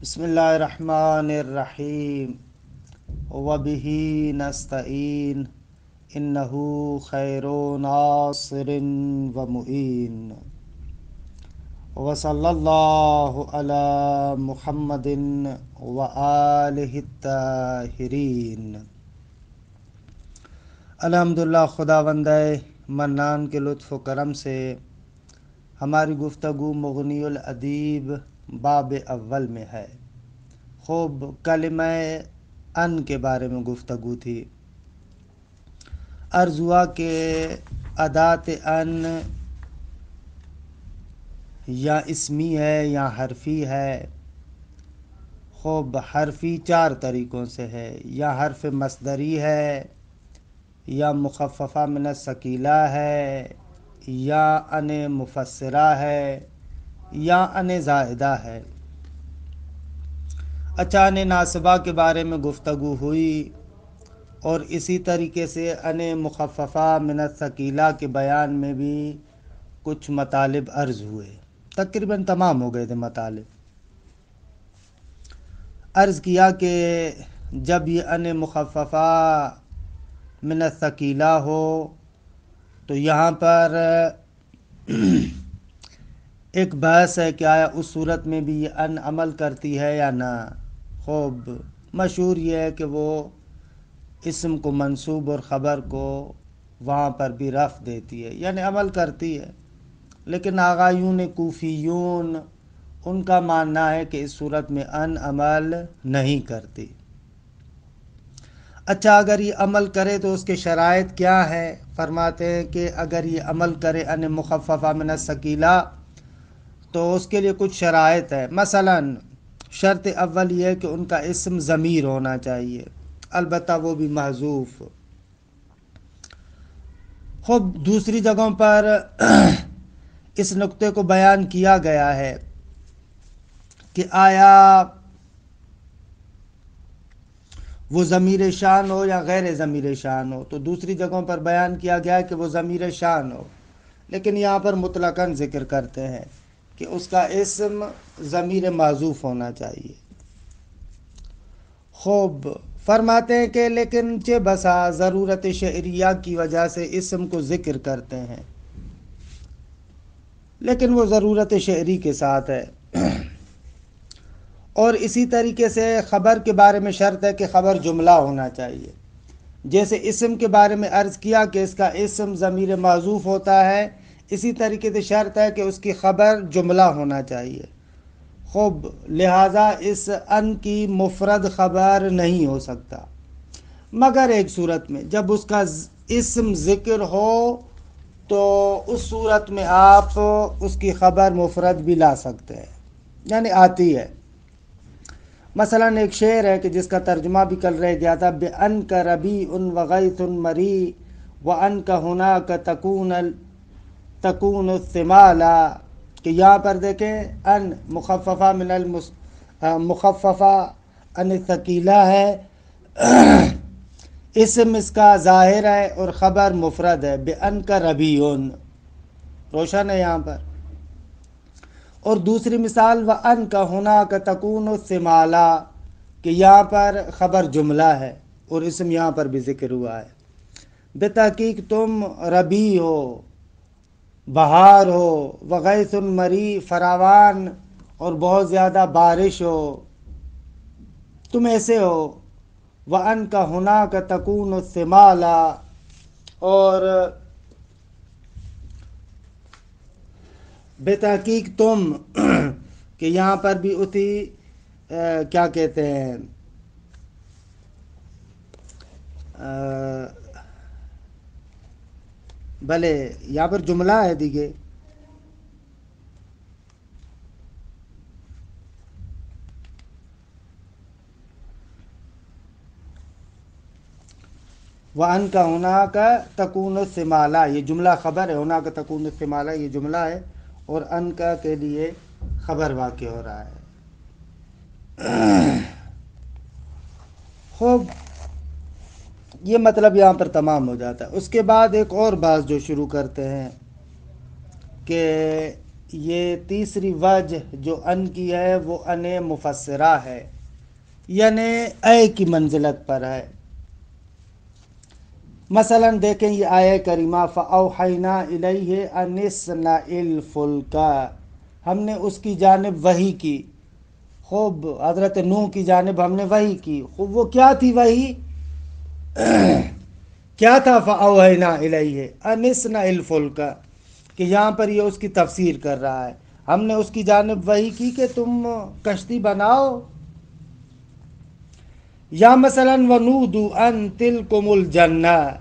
بسم اللہ الرحمن الرحیم وبہ نستعین انہ خیر ناصر و معین وصلی اللہ علی محمد و آلہ الطاہرین۔ الحمدللہ، خداوند منان کے لطف و کرم سے ہماری گفتگو مغنی الادیب باب اول میں ہے۔ خوب کلمہ ان کے بارے میں گفتگو تھی۔ عرض ہوا کہ ادات ان یا اسمی ہے یا حرفی ہے۔ خوب حرفی چار طریقوں سے ہے، یا حرف مصدری ہے، یا مخففہ من الثقیلہ ہے، یا ان مفسرہ ہے، یا ان زائدہ ہے۔ اچھا، ان ناصبہ کے بارے میں گفتگو ہوئی اور اسی طریقے سے ان مخففہ من الثقیلہ کے بیان میں بھی کچھ مطالب عرض ہوئے، تقریباً تمام ہو گئے تھے مطالب۔ عرض کیا کہ جب یہ ان مخففہ من الثقیلہ ہو تو یہاں پر ایک بحث ہے کہ آیا اس صورت میں بھی یہ ان عمل کرتی ہے یا نہ۔ خوب مشہور یہ ہے کہ وہ اسم کو منصوب اور خبر کو وہاں پر بھی رفع دیتی ہے، یعنی عمل کرتی ہے، لیکن آغایون کوفیون ان کا ماننا ہے کہ اس صورت میں ان عمل نہیں کرتی۔ اچھا، اگر یہ عمل کرے تو اس کے شرائط کیا ہے؟ فرماتے ہیں کہ اگر یہ عمل کرے ان مخففہ من الثقیلہ تو اس کے لیے کچھ شرائط ہے۔ مثلا شرط اول یہ ہے کہ ان کا اسم ضمیر ہونا چاہیے، البتہ وہ بھی محذوف۔ خوب دوسری جگہوں پر اس نقطے کو بیان کیا گیا ہے کہ آیا وہ ضمیر شان ہو یا غیر ضمیر شان ہو، تو دوسری جگہوں پر بیان کیا گیا ہے کہ وہ ضمیر شان ہو، لیکن یہاں پر مطلقاً ذکر کرتے ہیں کہ اس کا اسم ضمیر معذوف ہونا چاہیے۔ خوب فرماتے ہیں کہ لیکن چہ بسا ضرورت شعریہ کی وجہ سے اسم کو ذکر کرتے ہیں، لیکن وہ ضرورت شعری کے ساتھ ہے۔ اور اسی طریقے سے خبر کے بارے میں شرط ہے کہ خبر جملہ ہونا چاہیے۔ جیسے اسم کے بارے میں عرض کیا کہ اس کا اسم ضمیر معذوف ہوتا ہے، اسی طریقے سے شرط ہے کہ اس کی خبر جملہ ہونا چاہیے۔ خوب لہٰذا اس ان کی مفرد خبر نہیں ہو سکتا، مگر ایک صورت میں جب اس کا اسم ذکر ہو تو اس صورت میں آپ اس کی خبر مفرد بھی لا سکتے ہیں، یعنی آتی ہے۔ مثلا ایک شعر ہے کہ جس کا ترجمہ بھی کل رہ گیا تھا، بِأَنْكَ رَبِيعٌ وَغَيْثٌ مَرِيعٌ وَأَنْكَ هُنَاكَ تَكُونُ الثِّمَالَ، کہ یہاں پر دیکھیں ان مخففہ مخففہ ان ثقیلہ ہے، اسم اس کا ظاہر ہے اور خبر مفرد ہے، بِأَنْكَ رَبِيعٌ، روشن ہے یہاں پر۔ اور دوسری مثال وَأَنْكَ هُنَاكَ تَكُونُ الثِّمَالَ، کہ یہاں پر خبر جملہ ہے اور اسم یہاں پر بھی ذکر ہوا ہے۔ بتحقیق تم ربیع ہو، بہار ہو، وغیث مری، فراوان اور بہت زیادہ بارش ہو، تم ایسے ہو۔ وَأَنْكَ هُنَاكَ تَكُونُ الثِّمَالَ، اور بے تحقیق تم کہ یہاں پر بھی اسی کیا کہتے ہیں، بھلے یہاں پر جملہ ہے دیکھیے، وَأَنْكَ هُنَاكَ تَكُونُ الثِّمَالَ، یہ جملہ خبر ہے، هُنَاكَ تَكُونُ الثِّمَالَ یہ جملہ ہے اور ان کا کے لیے خبر واقع ہو رہا ہے۔ خوب یہ مطلب یہاں پر تمام ہو جاتا ہے۔ اس کے بعد ایک اور بات جو شروع کرتے ہیں کہ یہ تیسری وجہ جو ان کی ہے وہ ان مفسرہ ہے، یعنی اے کی منزلت پر ہے۔ مثلا دیکھیں یہ آیہ کریمہ فَأَوْحَيْنَا إِلَيْهِ أَنِ اصْنَعِ الْفُلْكَ، ہم نے اس کی جانب وحی کی۔ خوب حضرت نوح کی جانب ہم نے وحی کی۔ خوب وہ کیا تھی وحی؟ کیا تھا فَأَوْحَيْنَا إِلَيْهِ أَنِ اصْنَعِ الْفُلْكَ، کہ یہاں پر یہ اس کی تفسیر کر رہا ہے، ہم نے اس کی جانب وحی کی کہ تم کشتی بناؤ۔ یا مثلا وَنُودُوا أَن تِلْكُمُ الْجَنَّةُ،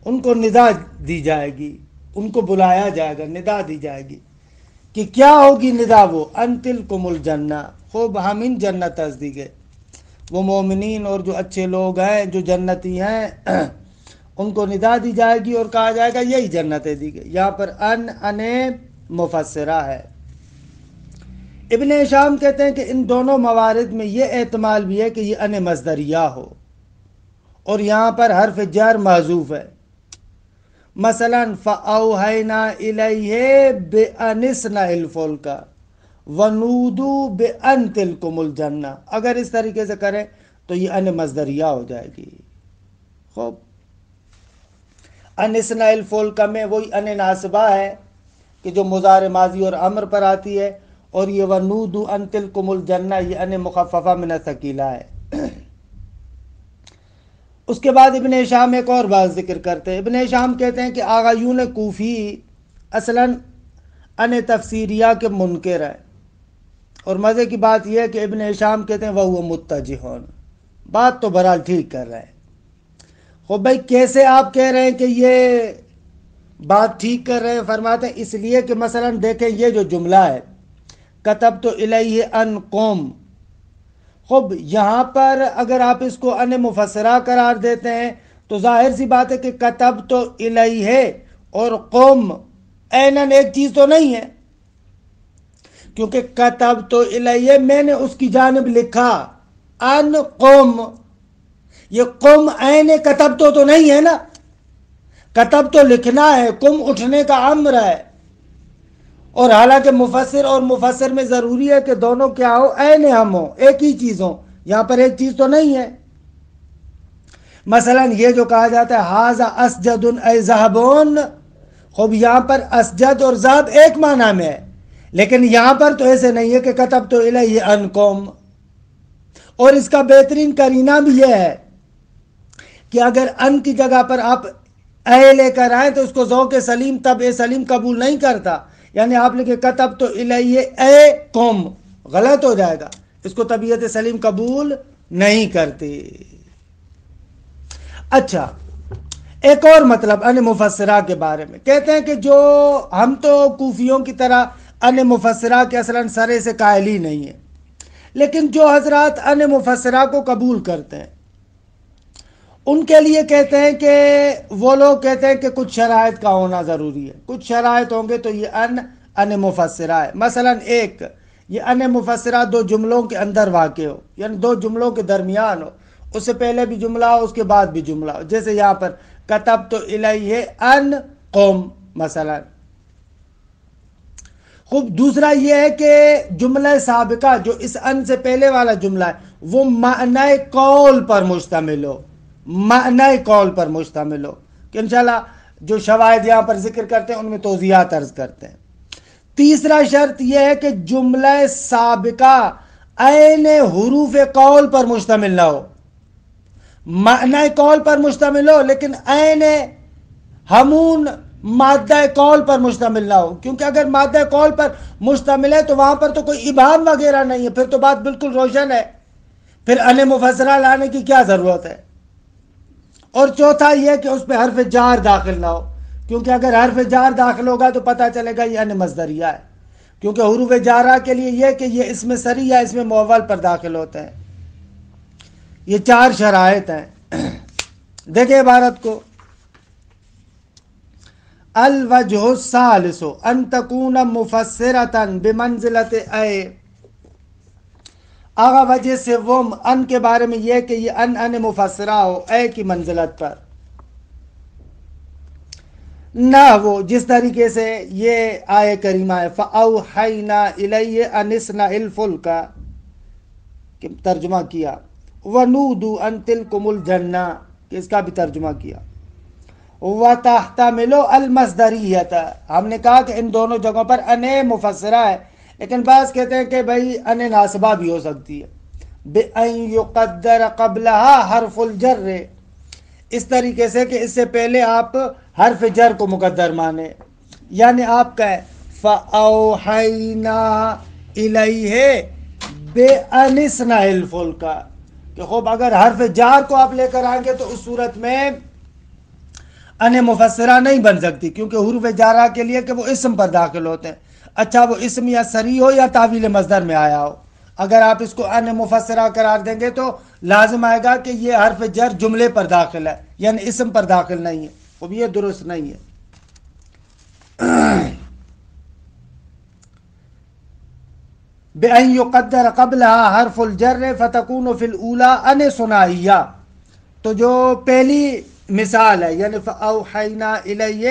ان کو ندا دی جائے گی، ان کو بلایا جائے گا، ندا دی جائے گی کہ کیا ہوگی ندا؟ وہ ان تلکم الجنہ، خوب ہمین جنت ازدیگے، وہ مومنین اور جو اچھے لوگ ہیں جو جنتی ہیں ان کو ندا دی جائے گی اور کہا جائے گا یہی جنت دیگے۔ یہاں پر ان مفسرہ ہے۔ ابن ہشام کہتے ہیں کہ ان دونوں موارد میں یہ احتمال بھی ہے کہ یہ ان مصدریہ ہو، اور یہاں پر حرف جر محذوف ہے۔ مثلا فَأَوْحَيْنَا إِلَيْهِ بِأَنِ اصْنَعِ الْفُلْكَ وَنُودُوا بِأَن تِلْكُمُ الْجَنَّةُ، اگر اس طریقے سے کریں تو یہ ان مصدریہ ہو جائے گی۔ خوب ان اصنع الفلک میں وہی ان ناصبہ ہے کہ جو مضارع ماضی اور امر پر آتی ہے، اور یہ وَنُودُوا أَن تِلْكُمُ الْجَنَّةُ یہ ان مخففہ من الثقیلہ ہے۔ اس کے بعد ابن ہشام ایک اور بات ذکر کرتے ہیں۔ ابن ہشام کہتے ہیں کہ آغایون کوفی اصلاً ان تفسیریہ کے منکر ہے، اور مزے کی بات یہ ہے کہ ابن ہشام کہتے ہیں وَهُوَ مُتَّجِهٌ، بات تو بہرحال ٹھیک کر رہے ہیں۔ خب بھائی کیسے آپ کہہ رہے ہیں کہ یہ بات ٹھیک کر رہے ہیں؟ فرماتے ہیں اس لیے کہ مثلا دیکھیں یہ جو جملہ ہے کتبت الیہ ان قوم، خب یہاں پر اگر آپ اس کو ان مفسرہ قرار دیتے ہیں تو ظاہر سی بات ہے کہ کتبت الیہ اور قوم اینن ایک چیز تو نہیں ہے، کیونکہ کتبت الیہ میں نے اس کی جانب لکھا، ان قوم یہ قوم عین کتب تو نہیں ہے نا، کتب تو لکھنا ہے، قم اٹھنے کا امر ہے، اور حالانکہ مفسر اور مفسر میں ضروری ہے کہ دونوں کیا ہو؟ عین ہم ہو، ایک ہی چیز ہو، یہاں پر ایک چیز تو نہیں ہے۔ مثلا یہ جو کہا جاتا ہے ھذا اسجد ای ذہبون، خوب یہاں پر اسجد اور ذہب ایک معنی میں ہے، لیکن یہاں پر تو ایسے نہیں ہے کہ کتبت الیہ ان قوم۔ اور اس کا بہترین قرینہ بھی یہ ہے کہ اگر ان کی جگہ پر آپ اے لے کر آئیں تو اس کو ذوق سلیم طبع سلیم قبول نہیں کرتا، یعنی آپ لکھے کتبت الیہ اے قوم، غلط ہو جائے گا، اس کو طبیعت سلیم قبول نہیں کرتی۔ اچھا ایک اور مطلب ان مفسرہ کے بارے میں کہتے ہیں کہ جو ہم تو کوفیوں کی طرح ان مفسرہ کے اصلاً سرے سے قائل ہی نہیں ہیں، لیکن جو حضرات ان مفسرہ کو قبول کرتے ہیں ان کے لیے کہتے ہیں کہ وہ لوگ کہتے ہیں کہ کچھ شرائط کا ہونا ضروری ہے، کچھ شرائط ہوں گے تو یہ ان مفسرہ ہے۔ مثلا ایک یہ ان مفسرہ دو جملوں کے اندر واقع ہو، یعنی دو جملوں کے درمیان ہو، اس سے پہلے بھی جملہ ہو اس کے بعد بھی جملہ ہو، جیسے یہاں پر کتبت الیہ ان قوم مثلا۔ خوب دوسرا یہ ہے کہ جملہ سابقہ جو اس ان سے پہلے والا جملہ ہے وہ معنی قول پر مشتمل ہو، معنی قول پر مشتمل ہو، کہ انشاءاللہ جو شواہد یہاں پر ذکر کرتے ہیں ان میں توضیحات عرض کرتے ہیں۔ تیسرا شرط یہ ہے کہ جملہ سابقہ عین حروف قول پر مشتمل نہ ہو، معنی قول پر مشتمل ہو لیکن عین ہمون مادہ قول پر مشتمل نہ ہو، کیونکہ اگر مادہ قول پر مشتمل ہے تو وہاں پر تو کوئی ابہام وغیرہ نہیں ہے، پھر تو بات بالکل روشن ہے، پھر ان مفسرہ لانے کی کیا ضرورت ہے۔ اور چوتھا یہ کہ اس پہ حرف جار داخل نہ ہو، کیونکہ اگر حرف جار داخل ہوگا تو پتہ چلے گا یہ ان مصدریہ ہے، کیونکہ حروف جارہ کے لیے یہ کہ یہ اس میں سری یا اس میں مؤول پر داخل ہوتے ہیں۔ یہ چار شرائط ہیں۔ دیکھیں عبارت کو، الوجہ الثالث ان تکون مفسرۃ بمنزلۃ اے، آغا وجہ سے وہ ان کے بارے میں یہ کہ یہ ان مفسرہ ہو اے کی منزلت پر۔ نہ وہ جس طریقے سے یہ آیہ کریمہ ہے فَأَوْحَيْنَا إِلَيْهِ أَنِ اصْنَعِ الْفُلْكَ کہ ترجمہ کیا، وَنُودُوا أَن تِلْكُمُ الْجَنَّةُ کہ اس کا بھی ترجمہ کیا، وَتَحْتَمِلُ الْمَصْدَرِيَّةَ ہم نے کہا کہ ان دونوں جگہوں پر ان مفسرہ ہے، لیکن بعض کہتے ہیں کہ بھائی ان ناصبہ بھی ہو سکتی ہے، بِأَن يُقَدَّرَ قَبْلَهَا حرف الجر اس طریقے سے کہ اس سے پہلے آپ حرف جر کو مقدر مانے، یعنی آپ کہیں فَأَوْحَيْنَا إِلَيْهِ بِأَنِ اصْنَعِ الْفُلْكَ کہ خوب اگر حرف جار کو آپ لے کر آئیں گے تو اس صورت میں ان مفسرہ نہیں بن سکتی، کیونکہ حروف جارہ کے لیے کہ وہ اسم پر داخل ہوتے ہیں، اچھا وہ اسم یا صریح ہو یا تعویل مصدر میں آیا ہو، اگر آپ اس کو ان مفسرہ قرار دیں گے تو لازم آئے گا کہ یہ حرف جر جملے پر داخل ہے، یعنی اسم پر داخل نہیں ہے، اب یہ درست نہیں ہے۔ بِأَن يُقَدَّرَ قَبْلَهَا حرف الجر فَتَكُونُ فِي الْأُولَىٰ ان ثنائیہ، تو جو پہلی مثال ہے یعنی فَأَوْحَيْنَا إِلَيْهِ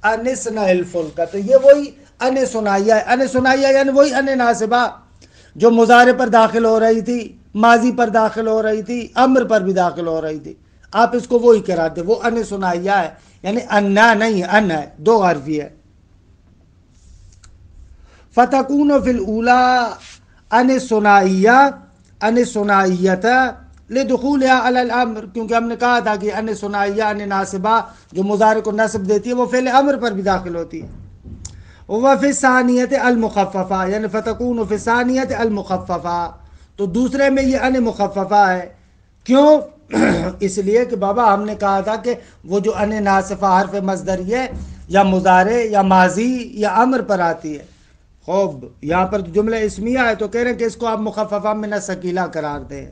أَنِ اصْنَعِ الْفُلْكَ تو یہ وہی ان ثنائیہ ہے، ان ثنائیہ یعنی وہی ان ناصبہ جو مضارع پر داخل ہو رہی تھی، ماضی پر داخل ہو رہی تھی، امر پر بھی داخل ہو رہی تھی، آپ اس کو وہی قرار دیں، وہ ان ثنائیہ ہے، یعنی انا نہیں ہے، ان ہے، دو حرفی ہے۔ فَتَكُونُ فِي الْأُولَىٰ ان ثنائیہ ان ثنائیۃ لِدُخُولِهَا عَلَى الْأَمْرِ کیونکہ ہم نے کہا تھا کہ ان ثنائیہ ان ناصبہ جو مضارع کو نصب دیتی ہے وہ فعل امر پر بھی داخل ہوتی ہے۔ وَفِي الثَّانِيَةِ الْمُخَفَّفَةِ یعنی فَتَكُونُ فِي الثَّانِيَةِ الْمُخَفَّفَةِ تو دوسرے میں یہ ان مخففہ ہے، کیوں؟ اس لیے کہ بابا ہم نے کہا تھا کہ وہ جو ان ناصفہ حرف مصدریہ یا مضارع یا ماضی یا امر پر آتی ہے، خوب یہاں پر جملہ اسمیہ ہے تو کہہ رہے ہیں کہ اس کو آپ مخففہ من الثقیلہ قرار دیں،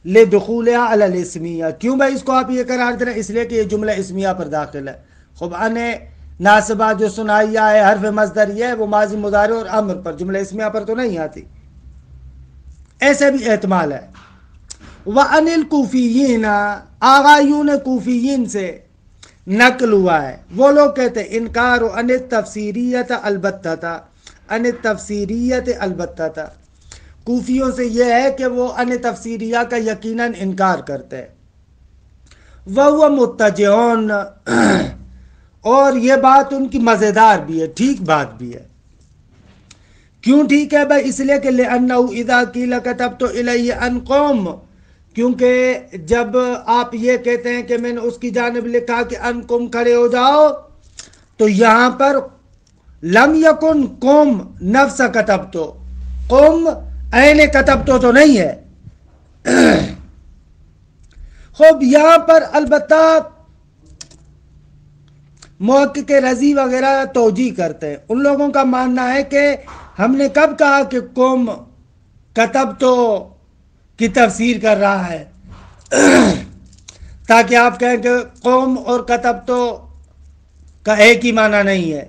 لِدُخُولِهَا عَلَى الْإِسْمِيَّةِ کیوں بھائی اس کو آپ یہ قرار دیں؟ اس لیے کہ یہ جملہ اسمیہ پر داخل ہے، خوب ان ناصبہ جو ثنائیہ ہے حرف مصدریہ ہے وہ ماضی مضارع اور امر پر، جملہ اسمیہ پر تو نہیں آتی، ایسے بھی احتمال ہے۔ وَأَنِ الْكُوفِيِّينَ آغایون کوفیین سے نقل ہوا ہے، وہ لوگ کہتے ہیں انکار ان التفسیریت البتہ ان التفسیریت البتہ کوفیوں سے یہ ہے کہ وہ ان تفسیریہ کا یقیناً انکار کرتے ہیں، وَهُوَ مُتَّجِعٌ اور یہ بات ان کی مزیدار بھی ہے، ٹھیک بات بھی ہے۔ کیوں ٹھیک ہے بھائی؟ اس لیے کہ لِأَنَّهُ إِذَا قِيلَ كَتَبْتُ إِلَيْهِ أَنْ قَوْمٍ کیونکہ جب آپ یہ کہتے ہیں کہ میں نے اس کی جانب لکھا کہ ان قم کھڑے ہو جاؤ، تو یہاں پر لم یکن قم نفس کتبتو، قم عین کتبتو تو نہیں ہے۔ خوب یہاں پر البتہ محقق رضی وغیرہ توجیہ کرتے ہیں، ان لوگوں کا ماننا ہے کہ ہم نے کب کہا کہ قم کتبتو کی تفسیر کر رہا ہے، تاکہ آپ کہیں کہ قوم اور کتبتو کا ایک ہی معنی نہیں ہے،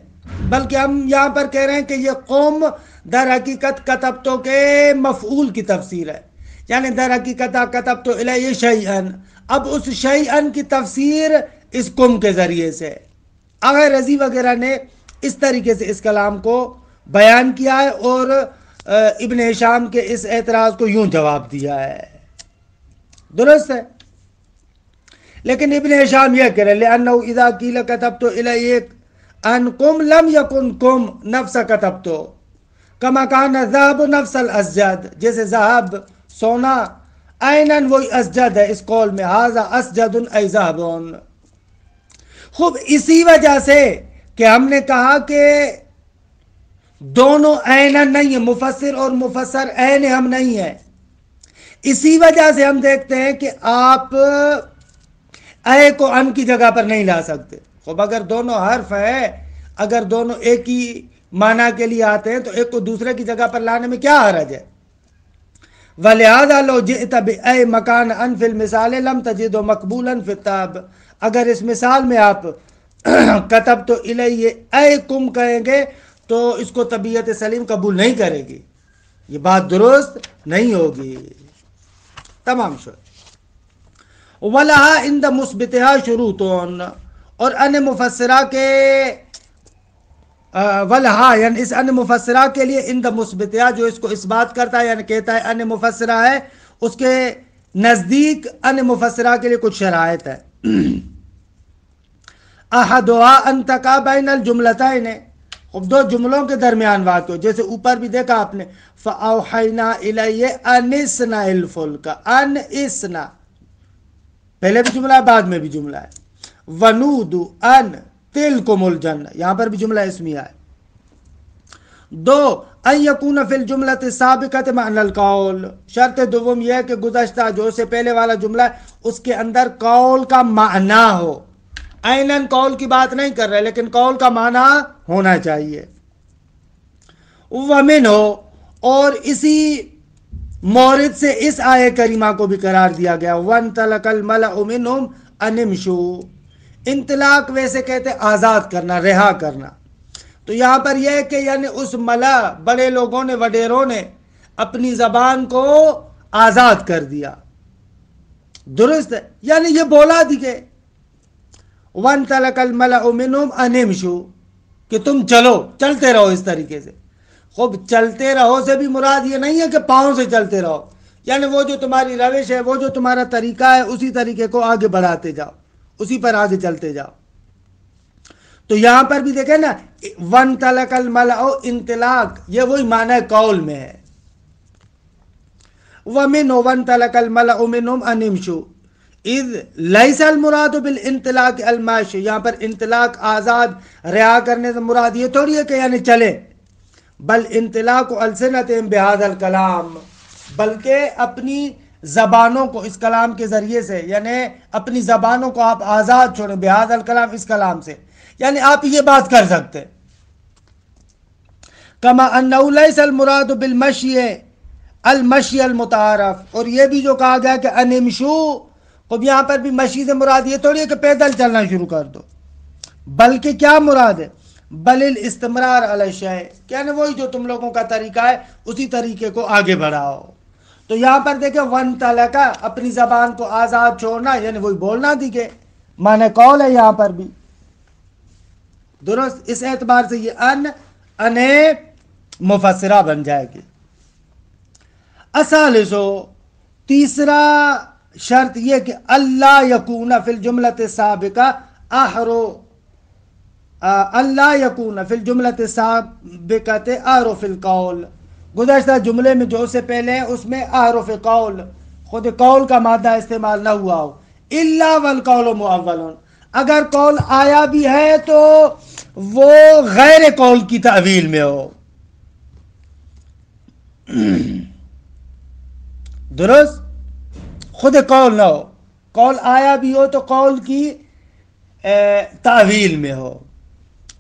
بلکہ ہم یہاں پر کہہ رہے ہیں کہ یہ قوم در حقیقت کتبتو کے مفعول کی تفسیر ہے، یعنی در حقیقت کتبتو الیہ شیئن، اب اس شیئن کی تفسیر اس قوم کے ذریعے سے۔ اگر رضی وغیرہ نے اس طریقے سے اس کلام کو بیان کیا ہے اور ابن ہشام کے اس اعتراض کو یوں جواب دیا ہے، درست ہے۔ لیکن ابن ہشام یہ کہہ رہے لِأَنَّهُ إِذَا قِيلَ كَتَبْتُ إِلَيْهِ أَنْ قُمْ لَمْ يَكُنْ قُمْ نَفْسَ كَتَبْتُ كَمَا كَانَ الذَّهَبُ نَفْسَ الْأَسْجَدِ جیسے ذهب سونا عیناً وہی اسجد ہے اس قول میں، هَذَا أَسْجَدٌ أَيْ ذَهَبٌ۔ خوب اسی وجہ سے کہ ہم نے کہا کہ دونوں عیناً نہیں ہیں، مفسر اور مفسر عین ہم نہیں ہیں، اسی وجہ سے ہم دیکھتے ہیں کہ آپ اے کو ان کی جگہ پر نہیں لا سکتے۔ خوب اگر دونوں حرف ہے، اگر دونوں ایک ہی معنی کے لیے آتے ہیں تو ایک کو دوسرے کی جگہ پر لانے میں کیا حرج ہے؟ وَلِهَذَا لَوْ جِئْتَ بِأَيْ مَكَانَ أَنْ فِي الْمِثَالِ لَمْ تَجِدْهُ مَقْبُولًا فِي الطَّبْ اگر اس مثال میں آپ کتبت الیہ اے کم کہیں گے تو اس کو طبیعت سلیم قبول نہیں کرے گی، یہ بات درست نہیں ہوگی۔ تمام شد وَلَهَا عِنْدَ مُثْبِتِهَا شُرُوطٌ اور ان مفسرہ کے ولہا یعنی اس ان مفسرہ کے لیے ان دا مثبتہ جو اس کو اس بات کرتا ہے یعنی کہتا ہے ان مفسرہ ہے، اس کے نزدیک ان مفسرہ کے لیے کچھ شرائط ہے۔ احدھا ان تقع بین الجملتین، خب دو جملوں کے درمیان واقع ہو، جیسے اوپر بھی دیکھا آپ نے فاوحینا الیہ ان اصنع الفلک، ان اصنع پہلے بھی جملہ ہے بعد میں بھی جملہ ہے، ونودوا ان تلکم الجنہ یہاں پر بھی جملہ اسمیہ ہے۔ دو ان یکون فی الجملۃ السابقۃ معنی القول، شرط دوم یہ ہے کہ گزشتہ جو سے پہلے والا جملہ ہے اس کے اندر قول کا معنی ہو، عیناً قول کی بات نہیں کر رہے لیکن قول کا معنی ہونا چاہیے۔ ومن ہو، اور اسی مورد سے اس آیہ کریمہ کو بھی قرار دیا گیا وانطلق الملأ منہم ان امشوا، انطلاق ویسے کہتے آزاد کرنا، رہا کرنا، تو یہاں پر یہ ہے کہ یعنی اس ملا بڑے لوگوں نے وڈیروں نے اپنی زبان کو آزاد کر دیا، درست ہے، یعنی یہ بولا دیگے وانطلق الملأ منہم ان امشوا کہ تم چلو، چلتے رہو اس طریقے سے۔ خوب چلتے رہو سے بھی مراد یہ نہیں ہے کہ پاؤں سے چلتے رہو، یعنی وہ جو تمہاری روش ہے، وہ جو تمہارا طریقہ ہے، اسی طریقے کو آگے بڑھاتے جاؤ، اسی پر آگے چلتے جاؤ۔ تو یہاں پر بھی دیکھیں نا وانطلق الملأ، انطلاق یہ وہی معنی قول میں ہے۔ ومن وانطلق الملأ منہم ان امشوا اذ لیس المراد بالانطلاق الماشی، یہاں پر انطلاق آزاد رہا کرنے سے مراد یہ تھوڑی ہے کہ یعنی چلے، بل انطلاق السنتہم بہذا الکلام، بلکہ اپنی زبانوں کو اس کلام کے ذریعے سے، یعنی اپنی زبانوں کو آپ آزاد چھوڑیں، بہذا الکلام اس کلام سے، یعنی آپ یہ بات کر سکتے۔ کما انہ لیس المراد بالمشی المشی المتعارف، اور یہ بھی جو کہا گیا کہ ان امشوا، اب یہاں پر بھی مشی سے مراد یہ تھوڑی ہے کہ پیدل چلنا شروع کر دو، بلکہ کیا مراد ہے بل الاستمرار علی الشیء، یعنی وہی جو تم لوگوں کا طریقہ ہے اسی طریقے کو آگے بڑھاؤ۔ تو یہاں پر دیکھیں وانطلق اپنی زبان کو آزاد چھوڑنا یعنی وہی بولنا دیکھے معنی قول ہے یہاں پر بھی، درست، اس اعتبار سے یہ ان مفسرہ بن جائے گی۔ الثالث، تیسرا شرط یہ کہ اللہ یکون فی الجملۃ السابقہ اللہ یکون فی الجملۃ السابقۃ احرف القول، گزشتہ جملے میں جو سے پہلے ہیں اس میں احرف قول، خود قول کا مادہ استعمال نہ ہوا ہو، الا والقول مؤول، اگر قول آیا بھی ہے تو وہ غیر قول کی تعویل میں ہو، درست، خود قول نہ ہو، قول آیا بھی ہو تو قول کی تعویل میں ہو۔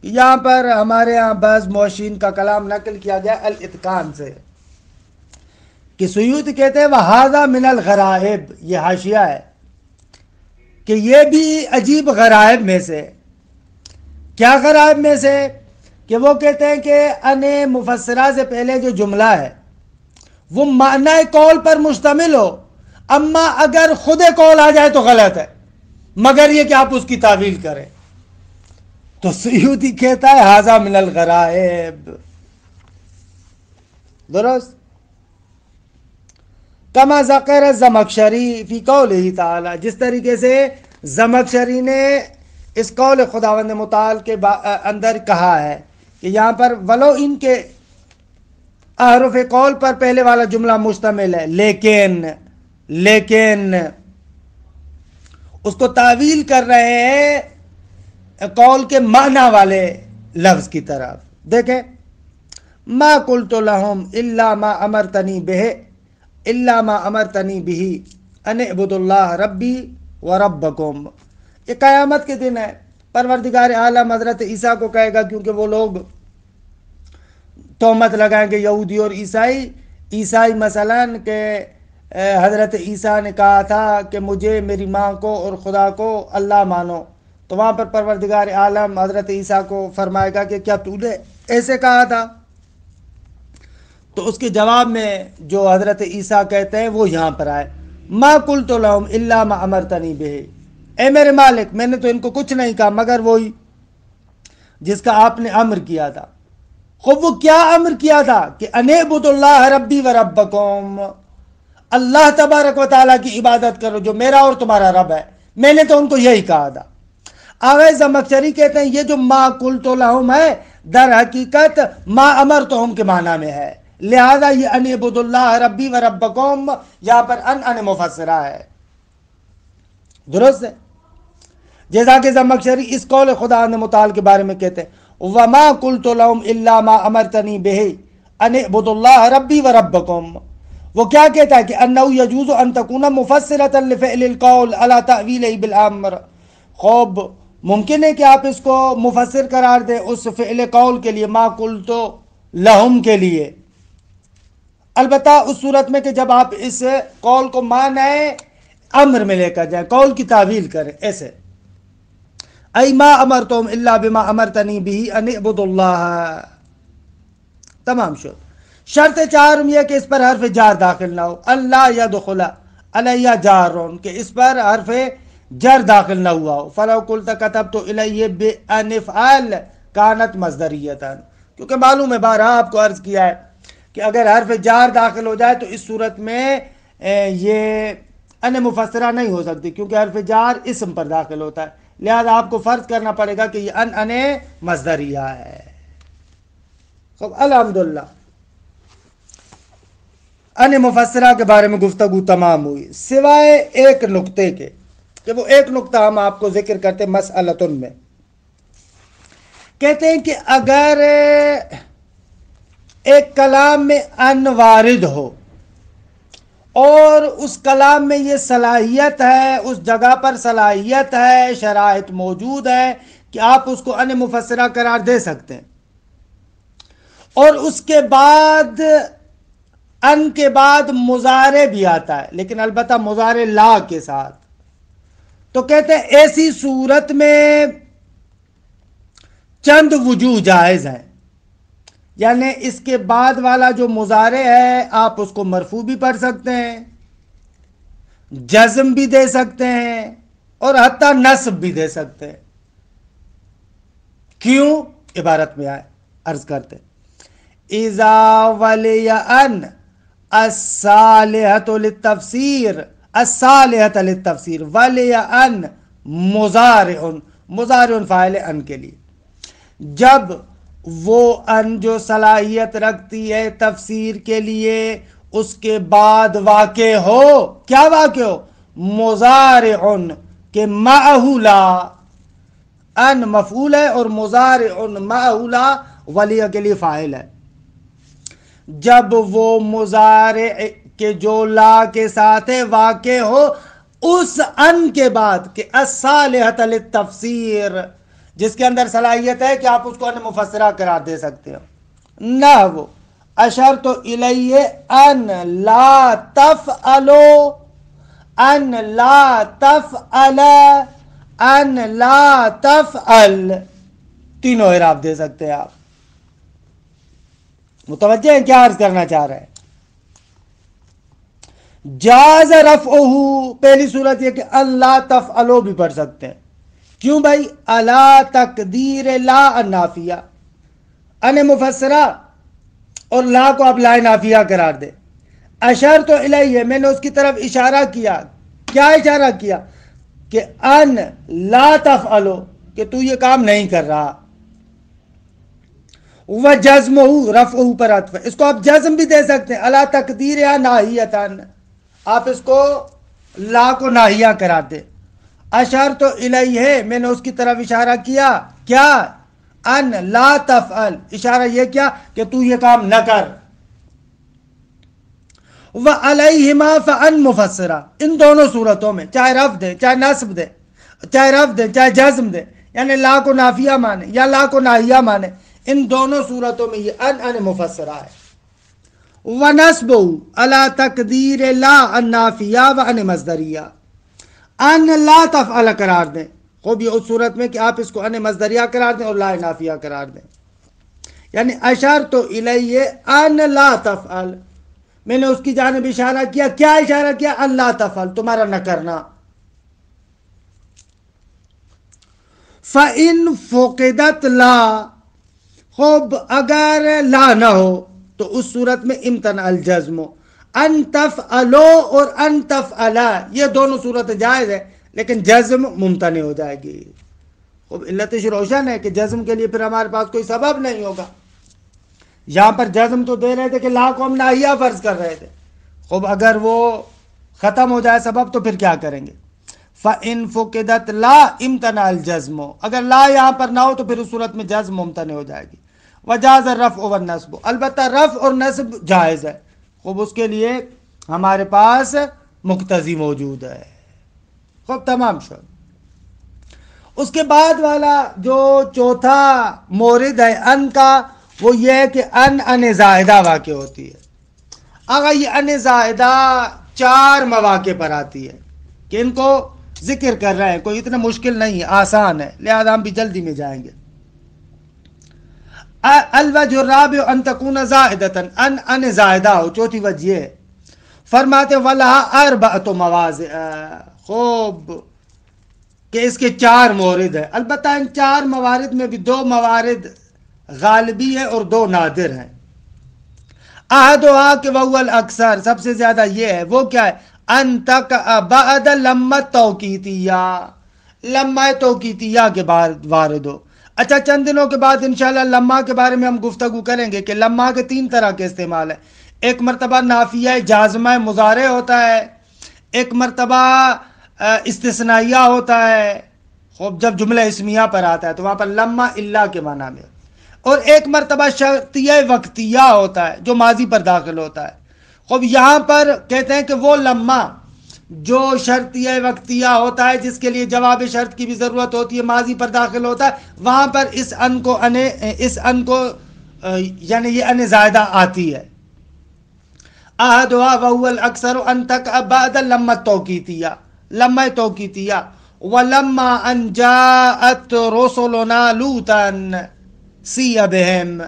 یہاں پر ہمارے ہاں بعض موشین کا کلام نقل کیا گیا الاتقان سے کہ سیوطی کہتے ہیں وہذا من الغرائب، یہ حاشیہ ہے کہ یہ بھی عجیب غرائب میں سے، کیا غرائب میں سے، کہ وہ کہتے ہیں کہ ان مفسرہ سے پہلے جو جملہ ہے وہ معنی قول پر مشتمل ہو، اما اگر خود قول آ جائے تو غلط ہے، مگر یہ کہ آپ اس کی تعویل کریں، تو سیوطی کہتا ہے ھذا من الغرائب، درست۔ کما ذکر الزمخشری فی قولہ تعالی، جس طریقے سے زمخشری نے اس قول خداوند متعال کے اندر کہا ہے کہ یہاں پر ولو ان کے احرف قول پر پہلے والا جملہ مشتمل ہے لیکن اس کو تعویل کر رہے ہیں قول کے معنی والے لفظ کی طرف۔ دیکھیں ما قلت لهم الا ما امرتنی به ان اعبدوا اللہ ربی وربکم، یہ قیامت کے دن ہے، پروردگار عالم حضرت عیسیٰ کو کہے گا، کیونکہ وہ لوگ تہمت لگائیں گے یہودی اور عیسائی مثلاً کہ حضرت عیسیٰ نے کہا تھا کہ مجھے، میری ماں کو اور خدا کو اللہ مانو، تو وہاں پر پروردگار عالم حضرت عیسیٰ کو فرمائے گا کہ کیا تو نے ایسے کہا تھا؟ تو اس کے جواب میں جو حضرت عیسیٰ کہتے ہیں وہ یہاں پر آئے ما قلت لهم الا ما امرتنی به، اے میرے مالک میں نے تو ان کو کچھ نہیں کہا مگر وہی جس کا آپ نے امر کیا تھا۔ خوب وہ کیا امر کیا تھا کہ انعبدوا اللہ ربی و ربکم، اللہ تبارک و تعالیٰ کی عبادت کرو جو میرا اور تمہارا رب ہے۔ میں نے تو ان کو یہی کہا تھا۔ آغا زمخشری کہتے ہیں یہ جو ما قلت لہم ہے در حقیقت ما امرتہم کے معنی میں ہے، لہذا یہ انعبدوا اللہ ربی و ربکم یہاں پر ان مفسرہ ہے، درست ہے۔ جیسا کہ زمخشری اس قول خدا متعال کے بارے میں کہتے ہیں وما قلت لهم الا ما امرتنی به ان اعبدوا اللہ ربی و ربکم۔ وہ کیا کہتا ہے کہ انه يجوز ان تكون مفسرة لفعل القول على تأويله بالامر، خوب ممکن ہے کہ آپ اس کو مفسر قرار دیں اس فعل قول کے لیے ما قلت لهم کے لیے، البتہ اس صورت میں کہ جب آپ اس قول کو معنی امر میں لے کر جائیں، قول کی تعویل کریں، ایسے ای ما امرتم الا بما امرتنی به ان اعبدوا اللہ، تمام شد۔ شرط چہارم یہ کہ اس پر حرف جار داخل نہ ہو، اللہ یدخل علیہ جارون، کہ اس پر حرف جر داخل نہ ہوا ہو، فلو قلت کتبت الیہ بان افعل کانت مصدریتا، کیونکہ معلوم ہے بارہا آپ کو عرض کیا ہے کہ اگر حرف جار داخل ہو جائے تو اس صورت میں یہ ان مفسرہ نہیں ہو سکتی، کیونکہ حرف جار اسم پر داخل ہوتا ہے، لہذا آپ کو فرض کرنا پڑے گا کہ یہ ان مصدریہ ہے۔ خب الحمدللہ ان مفسرہ کے بارے میں گفتگو تمام ہوئی، سوائے ایک نقطے کے کہ وہ ایک نقطہ ہم آپ کو ذکر کرتے مسئلتن میں، کہتے ہیں کہ اگر ایک کلام میں ان وارد ہو اور اس کلام میں یہ صلاحیت ہے، اس جگہ پر صلاحیت ہے، شرائط موجود ہے کہ آپ اس کو ان مفسرہ قرار دے سکتے ہیں، اور اس کے بعد ان کے بعد مضارع بھی آتا ہے لیکن البتہ مضارع لا کے ساتھ، تو کہتے ہیں ایسی صورت میں چند وجوہ جائز ہیں، یعنی اس کے بعد والا جو مضارع ہے آپ اس کو مرفوع بھی پڑھ سکتے ہیں، جزم بھی دے سکتے ہیں، اور حتیٰ نصب بھی دے سکتے ہیں۔ کیوں؟ عبارت میں آئے عرض کرتے اذا ولی ان الصالحۃ للتفسیر، الصالحۃ للتفسیر ولی ان مضارع فاعل ان کے لیے، جب وہ ان جو صلاحیت رکھتی ہے تفسیر کے لیے اس کے بعد واقع ہو، کیا واقع ہو؟ مضارع کہ معہ لا، ان مفعول ہے اور مضارع معہ لا ولی کے لیے فاعل ہے، جب وہ مضارع کے جو لا کے ساتھ واقع ہو اس ان کے بعد کہ الصالحۃ للتفسیر، جس کے اندر صلاحیت ہے کہ آپ اس کو ان مفسرہ قرار دے سکتے ہو، نہ وہ اشرت الیہ ان لا تفعلوا، ان لا تفعل، ان لا تفعل، تینوں اعراب دے سکتے ہیں آپ۔ متوجہ ہیں کیا عرض کرنا چاہ رہے ہیں؟ جاز رفعہ، پہلی صورت یہ کہ ان لا تفعلوا بھی پڑھ سکتے ہیں، کیوں بھائی؟ الا تقدیر لا النافیہ، ان مفسرہ اور لا کو آپ لا نافیہ قرار دے، اشرت الیہ میں نے اس کی طرف اشارہ کیا، کیا اشارہ کیا؟ کہ ان لا تفعلو، کہ تو یہ کام نہیں کر رہا، وجزمہ رفعہ پر عطف، اس کو آپ جزم بھی دے سکتے ہیں، الا تقدیر یا ناہیتن، آپ اس کو لا کو ناہیہ قرار دے، اشرت الیہ میں نے اس کی طرف اشارہ کیا، کیا؟ ان لا تفعل، اشارہ یہ کیا کہ تو یہ کام نہ کر، وعلیہما فان مفسرہ، ان دونوں صورتوں میں چاہے رفع دیں چاہے نصب دیں، چاہے رفع دیں چاہے جزم دیں، یعنی لا کو نافیہ مانے یا لا کو ناہیہ مانے، ان دونوں صورتوں میں یہ ان مفسرہ ہے۔ وَنَصْبُهُ عَلَى تَقْدِيرِ لَا النَّافِيَةِ وَأَنِ مَصْدَرِيَّةِ، ان لا تفعل قرار دیں، خوب یہ اس صورت میں کہ آپ اس کو ان مصدریہ قرار دیں اور لا نافیہ قرار دیں، یعنی اشرت الیہ ان لا تفعل، میں نے اس کی جانب اشارہ کیا، کیا اشارہ کیا؟ ان لا تفعل، تمہارا نہ کرنا، فَإِن فُقِدَتْ لا، خوب اگر لا نہ ہو تو اس صورت میں امتنع الجزم، ان تفعلو اور ان تفعلا یہ دونوں صورت جائز ہے، لیکن جزم ممتنع ہو جائے گی۔ خوب علتش روشن ہے کہ جزم کے لیے پھر ہمارے پاس کوئی سبب نہیں ہوگا۔ یہاں پر جزم تو دے رہے تھے کہ لا کو ہم ناہیہ فرض کر رہے تھے، خوب اگر وہ ختم ہو جائے سبب تو پھر کیا کریں گے؟ فَإِن فُقِدَتْ لا امتنع الجزم، اگر لا یہاں پر نہ ہو تو پھر اس صورت میں جزم ممتنع ہو جائے گی۔ وجاز الرفع والنصب، البتہ رفع اور نصب جائز ہے، خوب اس کے لیے ہمارے پاس مقتضی موجود ہے۔ خوب تمام شد۔ اس کے بعد والا جو چوتھا مورد ہے ان کا، وہ یہ ہے کہ ان زائدہ واقع ہوتی ہے۔ اگر یہ ان زائدہ 4 مواقع پر آتی ہے کہ ان کو ذکر کر رہے ہیں، کوئی اتنا مشکل نہیں ہے، آسان ہے، لہذا ہم بھی جلدی میں جائیں گے۔ الوجہ الرابع ان تکون زائدۃ، ان زائدہ ہو، چوتھی وجہ یہ ہے۔ فرماتے وَلَهَا أَرْبَعَةُ مَوَاضِعَ، خوب کہ اس کے 4 مورد ہیں، البتہ ان 4 موارد میں بھی 2 موارد غالبی ہیں اور 2 نادر ہیں۔ احدها کہ وهو الاکثر، سب سے زیادہ یہ ہے، وہ کیا ہے؟ ان تقع بعد لما توقیتیہ، لما توقیتیہ کے بعد وارد ہو۔ اچھا، چند دنوں کے بعد انشاءاللہ لما کے بارے میں ہم گفتگو کریں گے کہ لما کے 3 طرح کے استعمال ہیں۔ ایک مرتبہ نافیہ جازمہ مضارع ہوتا ہے، ایک مرتبہ استثنائیہ ہوتا ہے، خوب جب جملہ اسمیہ پر آتا ہے تو وہاں پر لما الا کے معنی میں، اور ایک مرتبہ شرطیہ وقتیہ ہوتا ہے جو ماضی پر داخل ہوتا ہے۔ خوب یہاں پر کہتے ہیں کہ وہ لما جو شرطیہ وقتیہ ہوتا ہے، جس کے لیے جواب شرط کی بھی ضرورت ہوتی ہے، ماضی پر داخل ہوتا ہے، وہاں پر اس ان کو یعنی یہ ان زائدہ آتی ہے۔ احدها وهو الاکثر ان تقع بعد لما توقیتیہ، لما توقیتیہ، ولما ان جاءت رسلنا لوطا سیء بهم،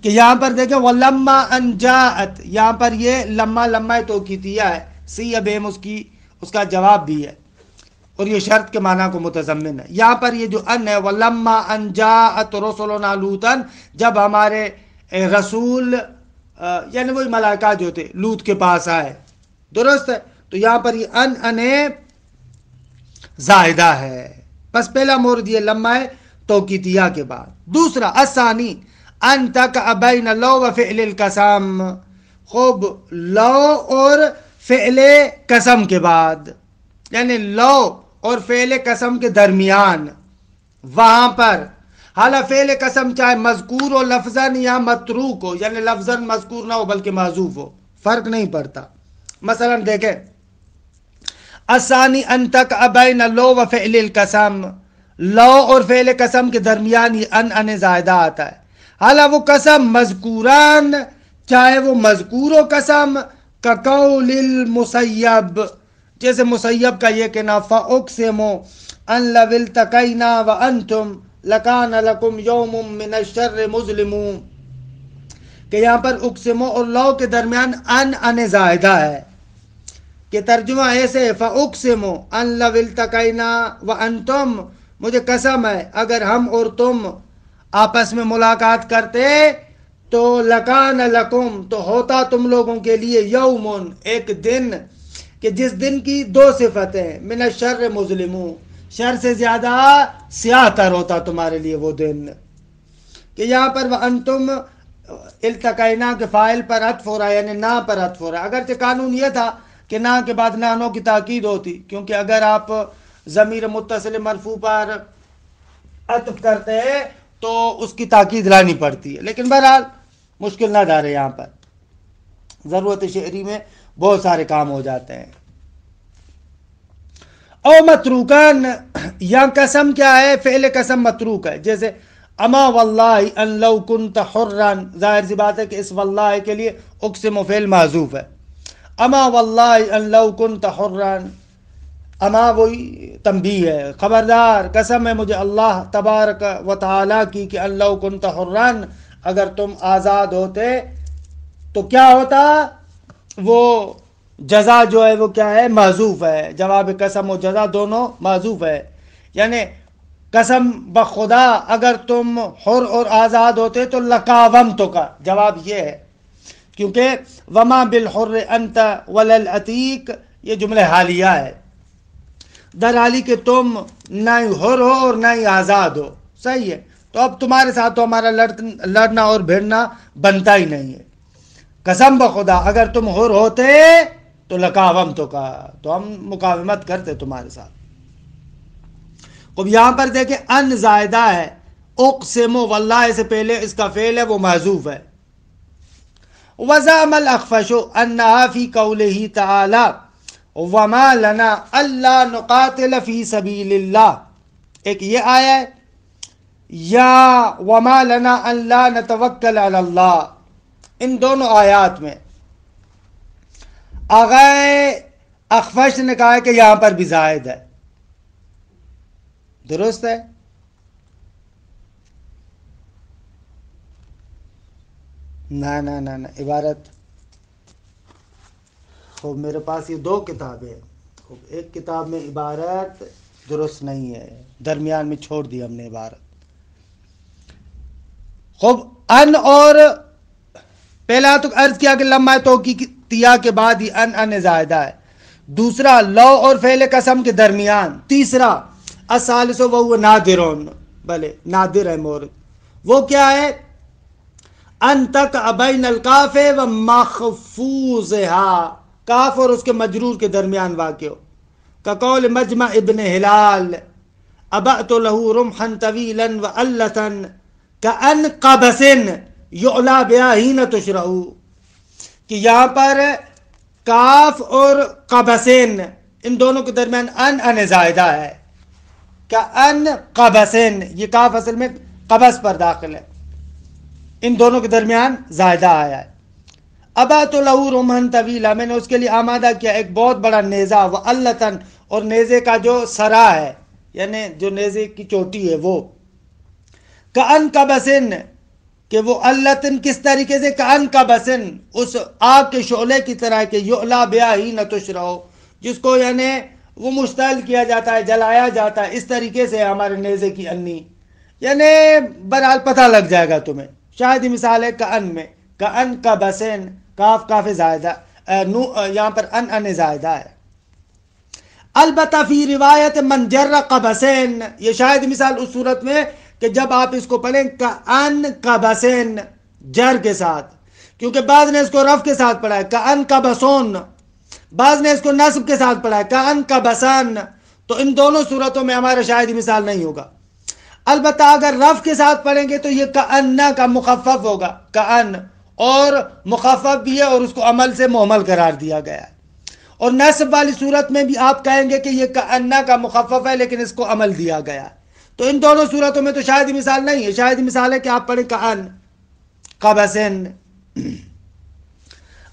کہ یہاں پر دیکھیں ولما ان جاءت، یہاں پر یہ لما توقیتیہ ہے، سیء بهم اس کا جواب بھی ہے اور یہ شرط کے معنی کو متضمن ہے۔ یہاں پر یہ جو ان ہے ولما ان جاءت رسلنا لوطا، جب ہمارے رسول یعنی وہی ملائکہ جو تھے لوط کے پاس آئے، درست ہے، تو یہاں پر یہ ان زائدہ ہے۔ بس پہلا مورد یہ لمحہ توقیتیہ کے بعد۔ دوسرا الثانی ان تقع بین لو و فعل القسم، خوب لو اور فعل قسم کے بعد، یعنی لو اور فعل قسم کے درمیان، وہاں پر حالانکہ فعل قسم چاہے مذکور ہو لفظاً یا متروک ہو، یعنی لفظاً مذکور نہ ہو بلکہ محذوف ہو، فرق نہیں پڑتا۔ مثلا دیکھیں الثانی ان تقع بین لو و فعل القسم، لو اور فعل قسم کے درمیان یہ ان زائدہ آتا ہے، حالانکہ وہ قسم مذکوران چاہے وہ مذکور ہو قسم، کقول المسیب، جیسے مسیب کا یہ کہنا فاقسم ان لو التقینا وانتم لکان لکم یوم من الشر مظلم، کہ یہاں پر اقسمو اور لو کے درمیان ان زائدہ ہے، کہ ترجمہ ایسے فاقسمو ان لو التقینا وانتم، مجھے قسم ہے اگر ہم اور تم آپس میں ملاقات کرتے تو لکان لکم، تو ہوتا تم لوگوں کے لیے یومن، ایک دن، کہ جس دن کی 2 صفتیں، من الشر مظلم، شر سے زیادہ سیاہ تر ہوتا تمہارے لیے وہ دن، کہ یہاں پر وانتم التقینا کے فاعل پر عطف ہو رہا ہے، یعنی نہ پر عطف ہو رہا ہے۔ اگرچہ قانون یہ تھا کہ نہ کے بعد نانوں کی تاکید ہوتی، کیونکہ اگر آپ ضمیر متصل مرفوع پر عطف کرتے ہیں تو اس کی تاکید لانی پڑتی ہے، لیکن بہرحال مشکل نہ ڈالے، یہاں پر ضرورت شعری میں بہت سارے کام ہو جاتے ہیں۔ او متروکان، یا قسم کیا ہے؟ فعل قسم متروک ہے، جیسے اما واللہ ان لو کنت حرا، ظاہر سی بات ہے کہ اس واللہ کے لیے اقسم و فعل معذوف ہے۔ اما واللہ ان لو کنت حرا، اما وہی تنبیہ ہے، خبردار قسم ہے مجھے اللہ تبارک و تعالیٰ کی کہ ان لو کنت حرا، اگر تم آزاد ہوتے تو کیا ہوتا؟ وہ جزا جو ہے وہ کیا ہے؟ محذوف ہے، جواب قسم و جزا دونوں محذوف ہے، یعنی قسم بخدا اگر تم حر اور آزاد ہوتے تو لقاومتک، جواب یہ ہے کیونکہ وما بالحر انت وللعتیق یہ جملہ حالیہ ہے، در حالی کہ تم نہ ہی حر ہو اور نہ ہی آزاد ہو. صحیح ہے، تو اب تمہارے ساتھ تو ہمارا لڑنا اور بھیڑنا بنتا ہی نہیں ہے. قسم بخدا اگر تم حر ہوتے تو لقاومتک، تو ہم مقاومت کرتے تمہارے ساتھ. اب یہاں پر دیکھیں ان زائدہ ہے، اقسم واللہ سے پہلے اس کا فعل ہے وہ محذوف ہے. وزعم الاخفش انہا فی قولہ تعالی وما لنا الا نقاتل فی سبیل اللہ، ایک یہ آیا ہے، یا وما لنا الا نتوکل علی اللہ، ان دونوں آیات میں آغا اخفش نے کہا ہے کہ یہاں پر بھی زائد ہے. درست ہے؟ نہ عبارت خوب میرے پاس یہ دو کتابیں، خوب ایک کتاب میں عبارت درست نہیں ہے، درمیان میں چھوڑ دی ہم نے عبارت. خوب ان اور پہلا تو عرض کیا کہ لمحہ توقیتیہ کے بعد ہی ان زائدہ ہے، دوسرا لو اور فعل قسم کے درمیان، تیسرا الثالث وهو نادرون، بلے نادر ہے مورد. وہ کیا ہے؟ ان تک بین القاف و مخفوظها، کاف اور اس کے مجرور کے درمیان واقع ہو، کقول مجمع ابن ہلال ابعت له رمحا طویلا وعلتا کأن قبس یعلا بها حین تشرع، کہ یہاں پر کاف اور قبسین ان دونوں کے درمیان ان زائدہ ہے. کأن قبسین، یہ کاف اصل میں قبس پر داخل ہے، ان دونوں کے درمیان زائدہ آیا ہے. ابعت له رمحا طویلا، میں نے اس کے لیے آمادہ کیا ایک بہت بڑا نیزہ، وعلتن اور نیزے کا جو سرا ہے یعنی جو نیزے کی چوٹی ہے وہ، کأن قبسن کہ وہ علتن کس طریقے سے، کأن قبسن اس آگ کے شعلے کی طرح کہ یعلا بها حین تشرع، جس کو یعنی وہ مشتعل کیا جاتا ہے، جلایا جاتا ہے، اس طریقے سے ہمارے نیزے کی انی، یعنی بہرحال پتہ لگ جائے گا تمہیں. شاید مثال ہے کأن میں، کأن قبسن، کاف زائدہ، یہاں پر ان زائدہ ہے. البتہ فی روایت من جر قبسین، یہ شاید مثال اس صورت میں کہ جب آپ اس کو پڑھیں کأن قبسین جر کے ساتھ، کیونکہ بعض نے اس کو رف کے ساتھ پڑھا ہے کأن قبسون، بعض نے اس کو نصب کے ساتھ پڑھا ہے کأن قبسان، تو ان دونوں صورتوں میں ہمارا شاید مثال نہیں ہوگا. البتہ اگر رف کے ساتھ پڑھیں گے تو یہ کأن کا مخفف ہوگا، کأن اور مخفف بھی ہے اور اس کو عمل سے محمل قرار دیا گیا ہے. اور نصب والی صورت میں بھی آپ کہیں گے کہ یہ کأن کا مخفف ہے لیکن اس کو عمل دیا گیا ہے. تو ان دونوں صورتوں میں تو شاید مثال نہیں ہے، شاید مثال ہے کہ آپ پڑھیں کأن قبسن.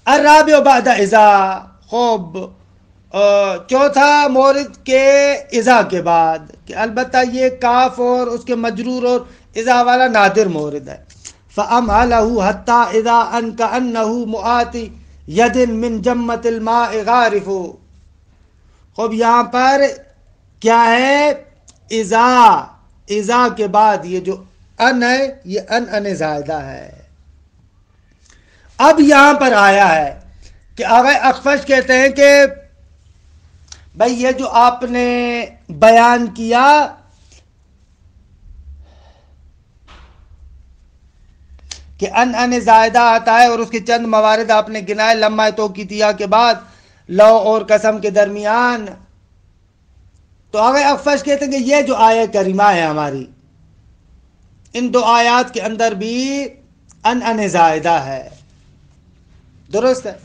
الرابع بعد اذا، خوب چوتھا مورد کے اذا کے بعد، کہ البتہ یہ کاف اور اس کے مجرور اور اذا والا نادر مورد ہے. فَأَمْهَلَهُ حَتَّى إِذَا أَنْ كَأَنَّهُ مُعَاتِ يَدٍ مِّن جَمَّةِ الْمَاءِ غَارِفُ. خوب یہاں پر کیا ہے؟ اذا کے بعد یہ جو ان ہے یہ ان زائدہ ہے. اب یہاں پر آیا ہے کہ آغا اخفش کہتے ہیں کہ بھائی یہ جو آپ نے بیان کیا کہ ان زائدہ آتا ہے اور اس کے چند موارد آپ نے گنائے لمحہ توقیتیہ کے بعد لو اور قسم کے درمیان، تو آغا اخفش کہتے ہیں کہ یہ جو آیت کریمہ ہے ہماری، ان دو آیات کے اندر بھی ان زائدہ ہے. درست ہے.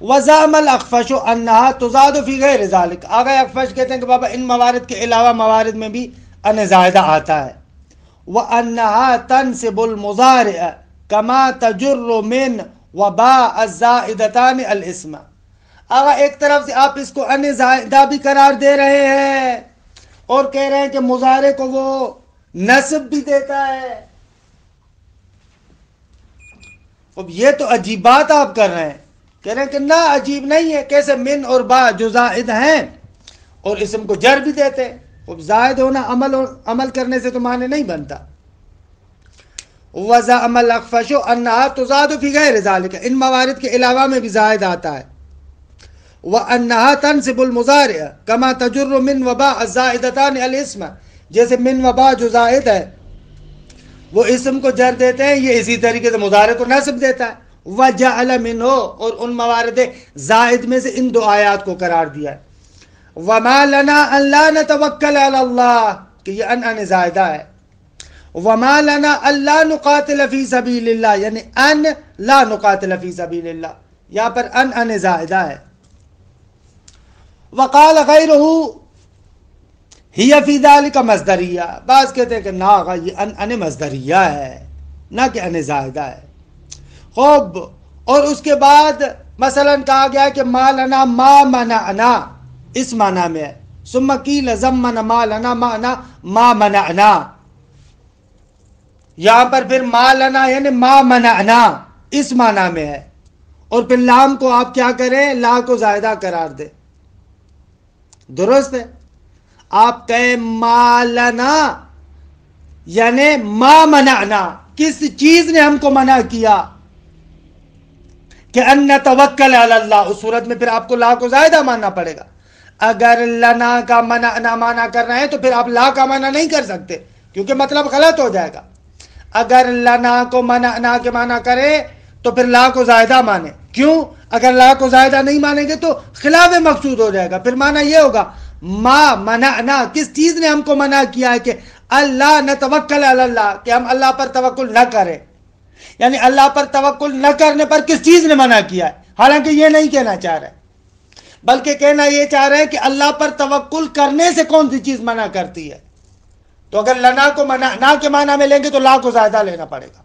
وزعم الاخفش انہا تزاد فی غیر ذالک، آغا اخفش کہتے ہیں کہ بابا ان موارد کے علاوہ موارد میں بھی ان زائدہ آتا ہے. وَأَنَّهَا تَنْسِبُ الْمُضَارِعَ كَمَا تَجُرُّ مِنْ وَبَاءَ الزَّائِدَتَانِ الْإِسْمَ. آغا ایک طرف سے آپ اس کو ان زائدہ بھی قرار دے رہے ہیں اور کہہ رہے ہیں کہ مضارع کو وہ نصب بھی دیتا ہے. اب یہ تو عجیب بات آپ کر رہے ہیں، کہہ رہے ہیں کہ نہ عجیب نہیں ہے، کیسے من اور با جو زائد ہیں اور اسم کو جر بھی دیتے ہیں. اب زائد ہونا عمل کرنے سے تو معنی نہیں بنتا. وَزَعَمَ الْأَخْفَشُ أَنَّهَا تُزَادُ فِي غَيْرِ ذَلِكَ، ان موارد کے علاوہ میں بھی زائد آتا ہے. وَأَنَّهَا تَنْصِبُ الْمُضَارِعَ كَمَا تَجُرُّ مِنْ وَبَاءَ الزَّائِدَتَانِ الْإِسْمَ، جیسے من وبا جو زائد ہے وہ اسم کو جر دیتے ہیں، یہ اسی طریقے سے مضارع کو نصب دیتا ہے. وَجَعَلَ مِنْهُ، اور ان موارد زائد میں سے ان دو آیات کو قرار دیا ہے. وَمَا لَنَا أَلَّا نَتَوَكَّلَ عَلَى اللَّهِ، کہ یہ ان زائدہ ہے. وَمَا لَنَا أَلَّا نُقَاتِلَ فِي سَبِيلِ اللَّهِ، یعنی ان لا نقاتل فی سبیل اللہ، یہاں پر ان زائدہ ہے. وقال غیرہ ہی فی ذالک مصدریہ، بعض کہتے ہیں کہ نا یہ ان مصدریہ ہے، نہ کہ ان زائدہ ہے. خوب، اور اس کے بعد مثلا کہا گیا کہ ما لنا ما منعنا، اس معنی میں ہے. ثم قیل ضمن ما لنا معنی ما منعنا، یہاں پر پھر ما لنا یعنی ما منعنا اس معنی میں ہے. اور پھر لام کو آپ کیا کریں، لا کو زائدہ قرار دیں. درست ہے. آپ کہیں ما لنا یعنی ما منعنا، کس چیز نے ہم کو منع کیا کہ ان نتوکل علی اللہ، اس صورت میں پھر آپ کو لا کو زائدہ ماننا پڑے گا. اگر لنا کا منعنا مانا کر رہے ہیں تو پھر آپ لا کا معنی نہیں کر سکتے، کیونکہ مطلب غلط ہو جائے گا. اگر لنا کو منعنا کے معنی کرے تو پھر لا کو زائدہ مانے. کیوں؟ اگر لا کو زائدہ نہیں مانیں گے تو خلاف مقصود ہو جائے گا. پھر معنی یہ ہوگا ما منعنا، کس چیز نے ہم کو منع کیا ہے کہ اللہ نتوکل علی اللہ، کہ ہم اللہ پر توکل نہ کریں. یعنی اللہ پر توکل نہ کرنے پر کس چیز نے منع کیا ہے. حالانکہ یہ نہیں کہنا چاہ رہے، بلکہ کہنا یہ چاہ رہے ہیں کہ اللہ پر توکل کرنے سے کون سی چیز منع کرتی ہے. تو اگر لنا کو منعنا کے معنی میں لیں گے تو لا کو زائدہ لینا پڑے گا.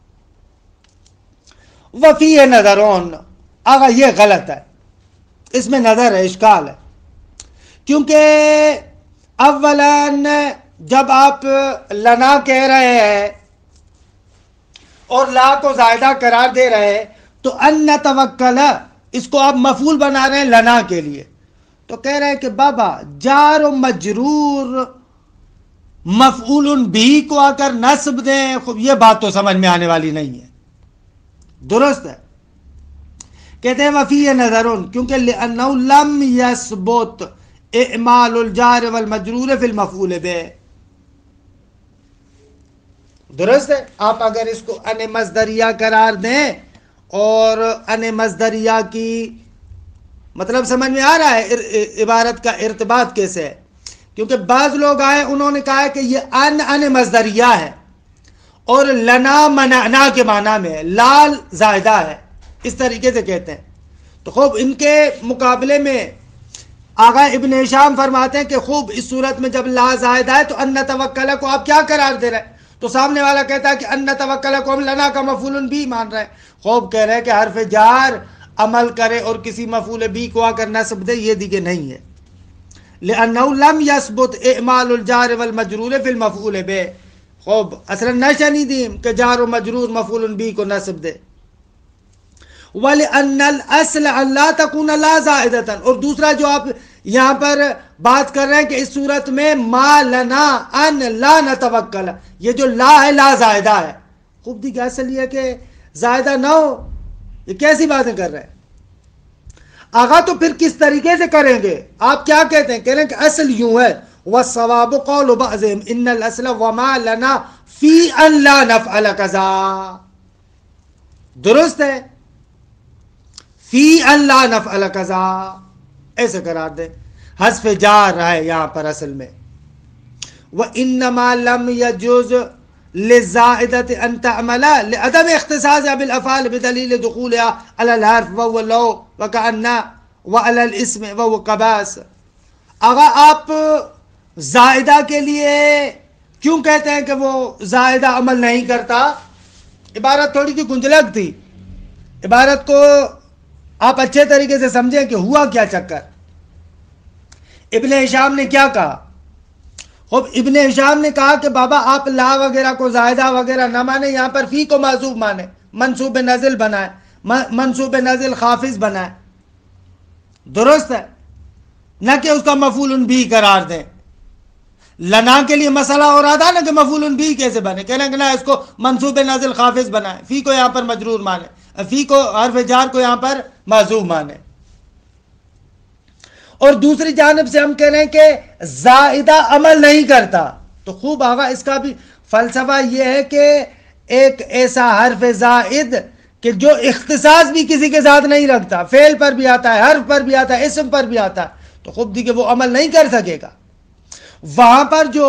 وفیہ نظرون، آگا یہ غلط ہے، اس میں نظر ہے، اشکال ہے. کیونکہ اولاً جب آپ لنا کہہ رہے ہیں اور لا کو زائدہ قرار دے رہے ہیں تو ان نتوکل اس کو آپ مفعول بنا رہے ہیں لنا کے لیے، تو کہہ رہے ہیں کہ بابا جار و مجرور مفعول بھی کو آ کر نصب دیں. یہ بات تو سمجھ میں آنے والی نہیں ہے. درست ہے. کہتے ہیں وفی نظرون، کیونکہ لأنه لم يثبت اعمال الجار والمجرور فی المفعول به. درست ہے. آپ اگر اس کو ان مصدریہ قرار دیں، اور ان مصدریہ کی مطلب سمجھ میں آ رہا ہے عبارت کا ارتباط کیسے ہے. کیونکہ بعض لوگ آئے انہوں نے کہا ہے کہ یہ ان مصدریہ ہے اور لنا منعنا کے معنی میں ہے، لال زائدہ ہے، اس طریقے سے کہتے ہیں. تو خوب ان کے مقابلے میں آغا ابن ہشام فرماتے ہیں کہ خوب اس صورت میں جب لا زائدہ ہے تو ان نتوکل کو آپ کیا قرار دے رہے ہیں. تو سامنے والا کہتا ہے کہ ان نتوکل کو ہم لنا کا مفعول بھی مان رہے ہیں. خوب کہہ رہے ہیں کہ حرف جار عمل کرے اور کسی مفعول بھی کو آ کر نصب دے، یہ دیگه نہیں ہے. لأنه لم يثبت اعمال الجار والمجرور في المفعول به. خوب اصلا نشا نہیں دیم کہ جار و مجرور مفعول بھی کو نصب دے. وَلِأَنَّ الْأَصْلَ أَنْ لَا تَكُونَ لَا زَائِدَةً، اور دوسرا جو آپ یہاں پر بات کر رہے ہیں کہ اس صورت میں ما لنا ان لا نتوکل، یہ جو لا ہے لا زائدہ ہے. خوب دیکھ اصل یہ کہ زائدہ نہ ہو، یہ کیسی باتیں کر رہے ہیں. آغا تو پھر کس طریقے سے کریں گے؟ آپ کیا کہتے ہیں؟ کہہ رہے ہیں کہ اصل یوں ہے وَالصَّوَابُ قَوْلُ بَعْضِهِمْ إِنَّ الْأَصْلَ وَمَا لَنَا فِي أَنْ لَا نَفْعَلَ كَذَا. درست ہے، فی ان لا نفعل کذا ایسے قرار دے. حذف جار رہا ہے یہاں پر اصل میں. وَإِنَّمَا لَمْ يَجُوزْ لِلزَّائِدَةِ أَن تَعْمَلَ لِعَدَمِ اخْتِصَاصِهَا بِالْأَفْعَالِ بِدَلِيلِ دُخُولِهَا عَلَى الْحَرْفِ وَهُوَ لَوْ وَكَأَنَّ وَعَلَى الْإِسْمِ وَهُوَ قَبَاسِ. اگر آپ زائدہ کے لیے کیوں کہتے ہیں کہ وہ زائدہ عمل نہیں کرتا؟ عبارت تھوڑی سی گنجلک تھی. عبارت کو آپ اچھے طریقے سے سمجھیں کہ ہوا کیا چکر. ابن ہشام نے کیا کہا؟ خب ابن ہشام نے کہا کہ بابا آپ لا وغیرہ کو زائدہ وغیرہ نہ مانے، یہاں پر فی کو معذوف مانے، منصوب نزل بنائے، منصوب نزل خافض بنائے. درست ہے، نہ کہ اس کا مفعول بھی قرار دیں. لنا کے لیے مسئلہ ہو رہا تھا نا کہ مفعول بھی کیسے بنے، کہنا کہ نا اس کو منصوب نازل خافض بنائے، فی کو یہاں پر مجرور مانے، فی کو حرف جار کو یہاں پر محذوف مانے. اور دوسری جانب سے ہم کہہ رہے ہیں کہ زائدہ عمل نہیں کرتا، تو خوب آگا اس کا بھی فلسفہ یہ ہے کہ ایک ایسا حرف زائد کہ جو اختصاص بھی کسی کے ساتھ نہیں رکھتا، فعل پر بھی آتا ہے، حرف پر بھی آتا ہے، اسم پر بھی آتا ہے، تو خوب دی کہ وہ عمل نہیں کر سکے گا. وہاں پر جو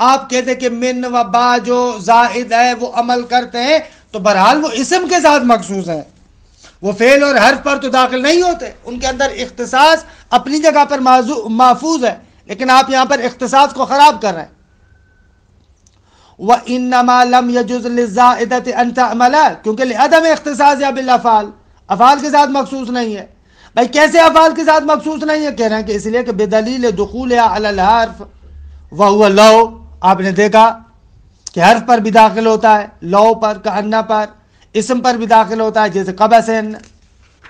آپ کہتے کہ من و با جو زائد ہے وہ عمل کرتے ہیں، تو بہرحال وہ اسم کے ساتھ مخصوص ہیں، وہ فعل اور حرف پر تو داخل نہیں ہوتے، ان کے اندر اختصاص اپنی جگہ پر محفوظ ہے، لیکن آپ یہاں پر اختصاص کو خراب کر رہے ہیں. وَإِنَّمَا لَمْ يَجُزْ لِلزَّائِدَةِ أَن تَعْمَلَ، کیونکہ لِعَدَمِ اختصاص یا بالافعال، افعال کے ساتھ مخصوص نہیں ہے. بھائی کیسے افعال کے ساتھ مخصوص نہیں ہے؟ کہہ رہے ہیں کہ اس لیے کہ بدلیل دخولها علی الحرف وهو لو، آپ نے دیکھا کہ حرف پر بھی داخل ہوتا ہے، لو پر، کأن پر، اسم پر بھی داخل ہوتا ہے جیسے قبسن،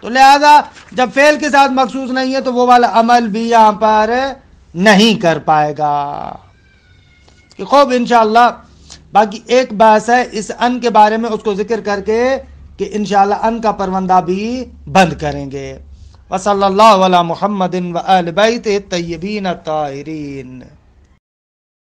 تو لہذا جب فعل کے ساتھ مخصوص نہیں ہے تو وہ والا عمل بھی یہاں پر نہیں کر پائے گا. کہ خوب انشاءاللہ باقی ایک بحث ہے اس ان کے بارے میں، اس کو ذکر کر کے کہ انشاءاللہ ان کا پروندہ بھی بند کریں گے. وصلی اللہ علی محمد و آل بیتہ الطیبین الطاہرین.